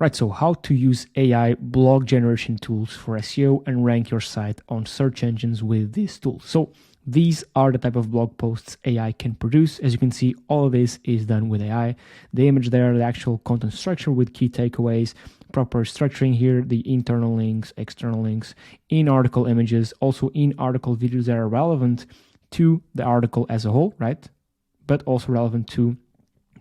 Right, so how to use AI blog generation tools for SEO and rank your site on search engines with these tools. So these are the type of blog posts AI can produce. As you can see, all of this is done with AI. The image there, the actual content structure with key takeaways, proper structuring here, the internal links, external links, in-article images, also in-article videos that are relevant to the article as a whole, right? But also relevant to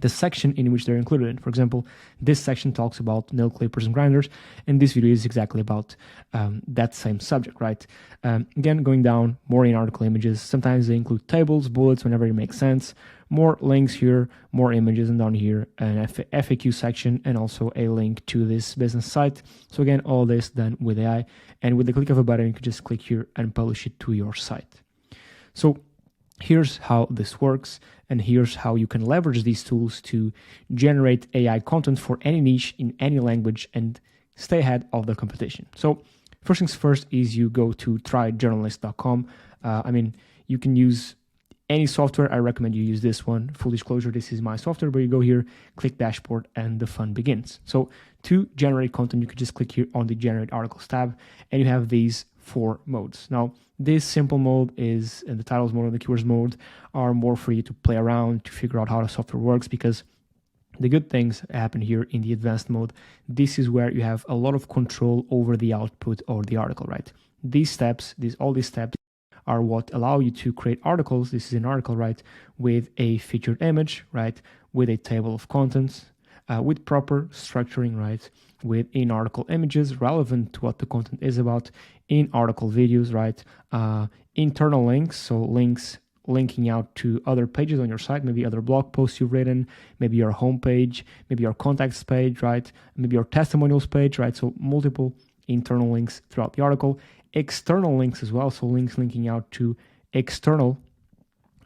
the section in which they're included in. For example, this section talks about nail clippers and grinders, and this video is exactly about that same subject, right? Again, going down, more in-article images. Sometimes they include tables, bullets, whenever it makes sense. More links here, more images, and down here, an FAQ section, and also a link to this business site. So again, all this done with AI, and with the click of a button, you can just click here and publish it to your site. So here's how this works, and here's how you can leverage these tools to generate AI content for any niche in any language and stay ahead of the competition. So first things first is you go to tryjournalist.com. You can use any software. I recommend you use this one. Full disclosure, this is my software, but you go here, click dashboard, and the fun begins. So to generate content, you can just click here on the generate articles tab, and you have these 4 modes. Now, this simple mode is, and the titles mode and the keywords mode are more for you to play around, to figure out how the software works, because the good things happen here in the advanced mode. This is where you have a lot of control over the output of the article, right? These steps, all these steps are what allow you to create articles. This is an article, right? With a featured image, right? With a table of contents, with proper structuring, right? With in-article images relevant to what the content is about, in-article videos, right? Internal links, so links linking out to other pages on your site, maybe other blog posts you've written, maybe your homepage, maybe your contacts page, right? Maybe your testimonials page, right? So multiple internal links throughout the article. External links as well, so links linking out to external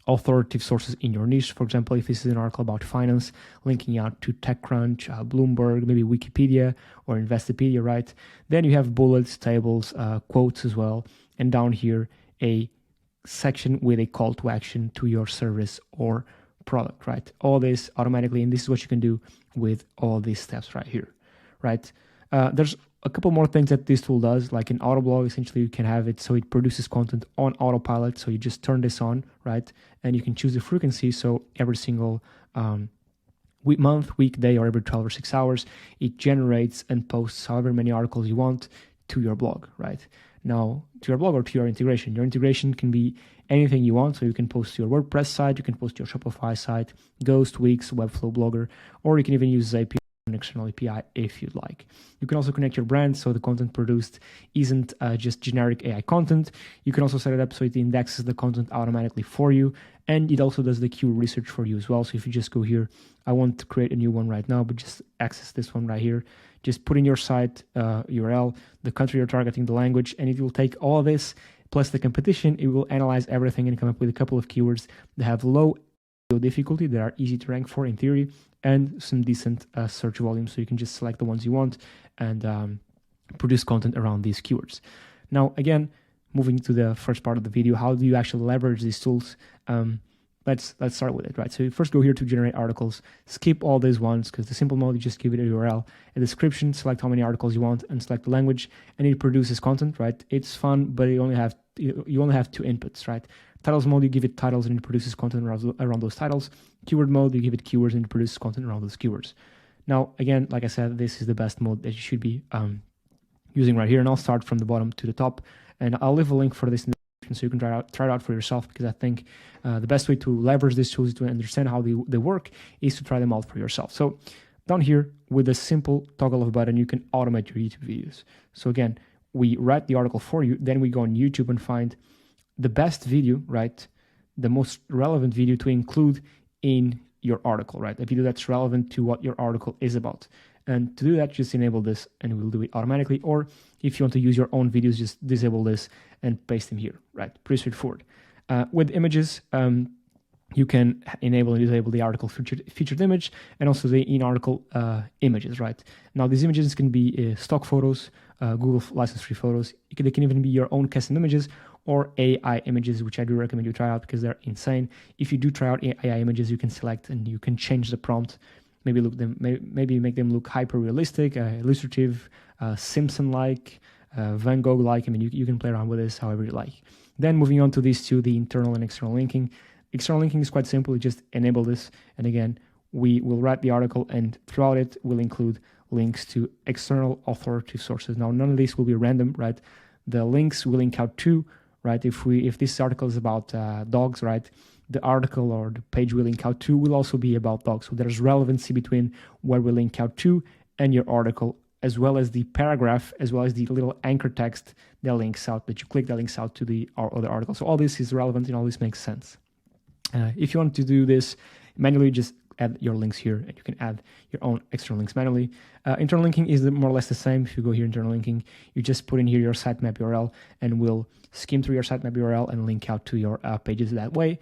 authoritative sources in your niche. For example, if this is an article about finance, linking out to TechCrunch, Bloomberg, maybe Wikipedia or Investopedia, right? Then you have bullets, tables, quotes as well. And down here, a section with a call to action to your service or product, right? All this automatically, and this is what you can do with all these steps right here, right? There's a couple more things that this tool does, like in autoblog. Essentially, you can have it so it produces content on autopilot. So you just turn this on, right? And you can choose the frequency. So every single month, weekday, or every 12 or 6 hours, it generates and posts however many articles you want to your blog, right? Now, to your blog or to your integration. Your integration can be anything you want. So you can post to your WordPress site, you can post to your Shopify site, Ghost, Wix, Webflow, Blogger, or you can even use API, an external API if you'd like. You can also connect your brand so the content produced isn't just generic AI content. You can also set it up so it indexes the content automatically for you, and it also does the keyword research for you as well. So if you just go here, I want to create a new one right now, but just access this one right here. Just put in your site URL, the country you're targeting, the language, and it will take all of this plus the competition. It will analyze everything and come up with a couple of keywords that have low difficulty, that are easy to rank for in theory, and some decent search volume. So you can just select the ones you want and produce content around these keywords. Now, again, moving to the first part of the video, how do you actually leverage these tools? Let's start with it, right? So you first go here to generate articles, skip all these ones, because the simple mode, you just give it a URL, a description, select how many articles you want, and select the language, and it produces content, right? It's fun, but you only have 2 inputs, right? Titles mode, you give it titles and it produces content around those titles. Keyword mode, you give it keywords and it produces content around those keywords. Now, again, like I said, this is the best mode that you should be using right here. And I'll start from the bottom to the top. And I'll leave a link for this in the description so you can try it out for yourself, because I think the best way to leverage these tools to understand how they work is to try them out for yourself. So down here, with a simple toggle of a button, you can automate your YouTube videos. So again, we write the article for you, then we go on YouTube and find the best video, right? The most relevant video to include in your article, right? A video that's relevant to what your article is about. And to do that, just enable this and we'll do it automatically. Or if you want to use your own videos, just disable this and paste them here, right? Pretty straightforward. With images, you can enable and disable the article featured image and also the in-article images, right? Now, these images can be stock photos, Google license-free photos. They can even be your own custom images or AI images, which I do recommend you try out because they're insane. If you do try out AI images, you can select and you can change the prompt maybe make them look hyper realistic, illustrative, Simpson-like, Van Gogh-like. I mean, you can play around with this however you like. Then moving on to these two, the internal and external linking. External linking is quite simple. You just enable this, and again, we will write the article, and throughout it, we'll include links to external authoritative sources. Now, none of these will be random, right? The links will link out to, right? If this article is about dogs, right? The article or the page we link out to will also be about dogs. So there's relevancy between where we link out to and your article, as well as the paragraph, as well as the little anchor text that links out, that you click that links out to the other article. So all this is relevant and all this makes sense. If you want to do this manually, just add your links here, and you can add your own external links manually. Internal linking is more or less the same. If you go here, internal linking, you just put in here your sitemap URL, and we'll skim through your sitemap URL and link out to your pages that way.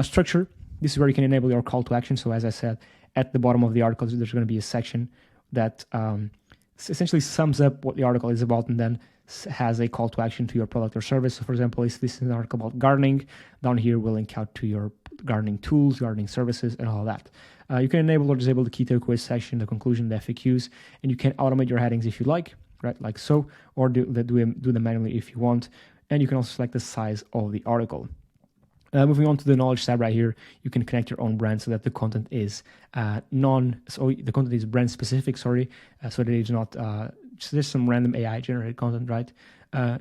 Structure, this is where you can enable your call to action. So as I said, at the bottom of the article, there's going to be a section that essentially sums up what the article is about, and then has a call to action to your product or service. So for example, if this is an article about gardening, down here we'll link out to your gardening tools, gardening services, and all that. You can enable or disable the key takeaways section, the conclusion, the FAQs, and you can automate your headings if you like, right, like so, or do them manually if you want. And you can also select the size of the article. Moving on to the knowledge tab right here, you can connect your own brand so that the content is the content is brand specific, so that it's not just some random AI generated content, right?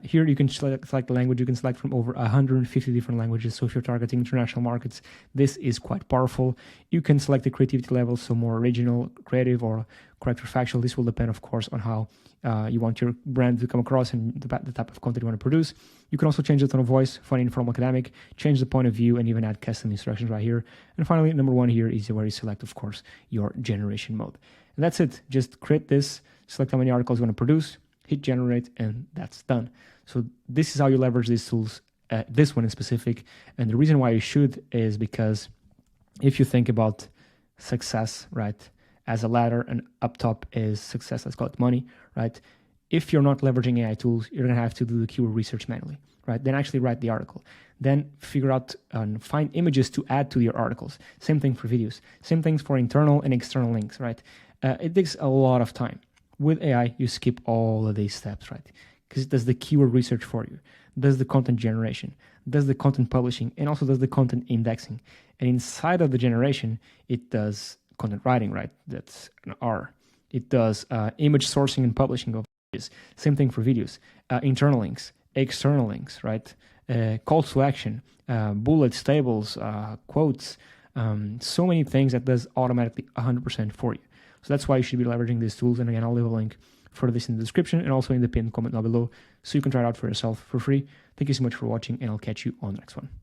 Here you can select the language. You can select from over 150 different languages. So if you're targeting international markets, this is quite powerful. You can select the creativity level, so more original, creative, or correct or factual. This will depend, of course, on how you want your brand to come across and the type of content you want to produce. You can also change the tone of voice, funny, informal, academic, change the point of view, and even add custom instructions right here. And finally, number one here is where you select, of course, your generation mode. And that's it. Just create this, select how many articles you want to produce, hit generate, and that's done. So this is how you leverage these tools, this one in specific. And the reason why you should is because if you think about success, right, as a ladder, and up top is success, let's call it money, right? If you're not leveraging AI tools, you're going to have to do the keyword research manually, right? Then actually write the article. Then figure out and find images to add to your articles. Same thing for videos. Same things for internal and external links, right? It takes a lot of time. With AI, you skip all of these steps, right? Because it does the keyword research for you, does the content generation, does the content publishing, and also does the content indexing. And inside of the generation, it does content writing, right? That's an R. It does image sourcing and publishing of images. Same thing for videos. Internal links, external links, right? Calls to action, bullets, tables, quotes, so many things that does automatically 100% for you. So that's why you should be leveraging these tools. And again, I'll leave a link for this in the description and also in the pinned comment down below so you can try it out for yourself for free. Thank you so much for watching, and I'll catch you on the next one.